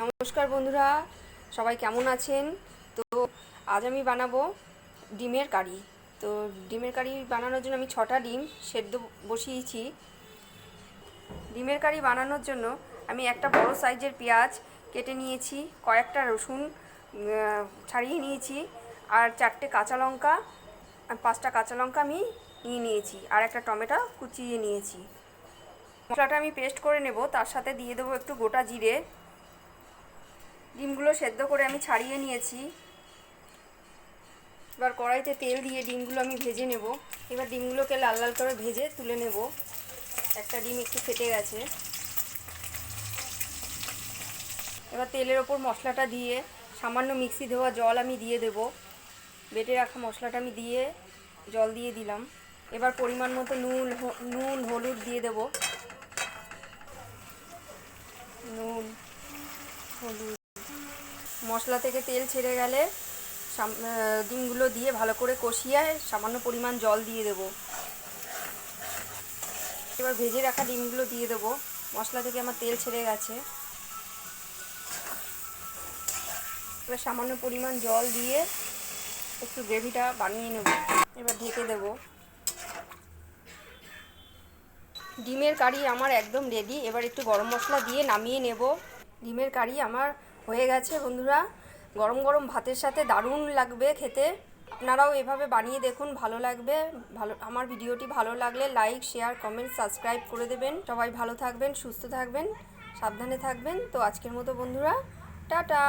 নমস্কার বন্ধুরা, সবাই কেমন আছেন? তো আজ আমি বানাবো ডিমের কারি। তো ডিমের কারি বানানোর জন্য আমি 6টা ডিম সেদ্ধ বসিয়েছি। ডিমের কারি বানানোর জন্য আমি একটা বড় সাইজের পেঁয়াজ কেটে নিয়েছি, কয়েকটা রসুন ছাড়িয়ে নিয়েছি, আর 4টে কাঁচা লঙ্কা, 5টা কাঁচা লঙ্কা আমি নিয়েছি, আর একটা টমেটো কুচিয়ে নিয়েছি। মশলাটা আমি পেস্ট করে নেব, তার সাথে দিয়ে দেবো একটু গোটা জিরে। ডিমগুলো সেদ্ধ করে আমি ছাড়িয়ে নিয়েছি। এবার কড়াইতে তেল দিয়ে ডিমগুলো আমি ভেজে নেব। এবার ডিমগুলোকে লাল লাল করে ভেজে তুলে নেব। একটা ডিম একটু ফেটে গেছে। এবার তেলের ওপর মশলাটা দিয়ে সামান্য মিক্সি ধোয়া জল আমি দিয়ে দেব। বেটে রাখা মশলাটা আমি দিয়ে জল দিয়ে দিলাম। এবার পরিমাণ মতো নুন হলুদ দিয়ে দেব। নুন হলুদ, মশলা থেকে তেল ছেড়ে গেলে ডিমগুলো দিয়ে ভালো করে কষিয়ে সামান্য পরিমাণ জল দিয়ে দেব। এবার ভেজে রাখা ডিমগুলো দিয়ে দেবো। মশলা থেকে আমার তেল ছেড়ে গেছে। এবার সামান্য পরিমাণ জল দিয়ে একটু গ্রেভিটা বানিয়ে নেব। এবার ঢেকে দেব। ডিমের কারি আমার একদম রেডি। এবার একটু গরম মশলা দিয়ে নামিয়ে নেব। ডিমের কারি আমার হয়ে গেছে বন্ধুরা। গরম গরম ভাতের সাথে দারুণ লাগবে খেতে। আপনারাও এভাবে বানিয়ে দেখুন, ভালো লাগবে। আমার ভিডিওটি ভালো লাগলে লাইক শেয়ার কমেন্ট সাবস্ক্রাইব করে দেবেন। সবাই ভালো থাকবেন, সুস্থ থাকবেন, সাবধানে থাকবেন। তো আজকের মতো বন্ধুরা, টাটা।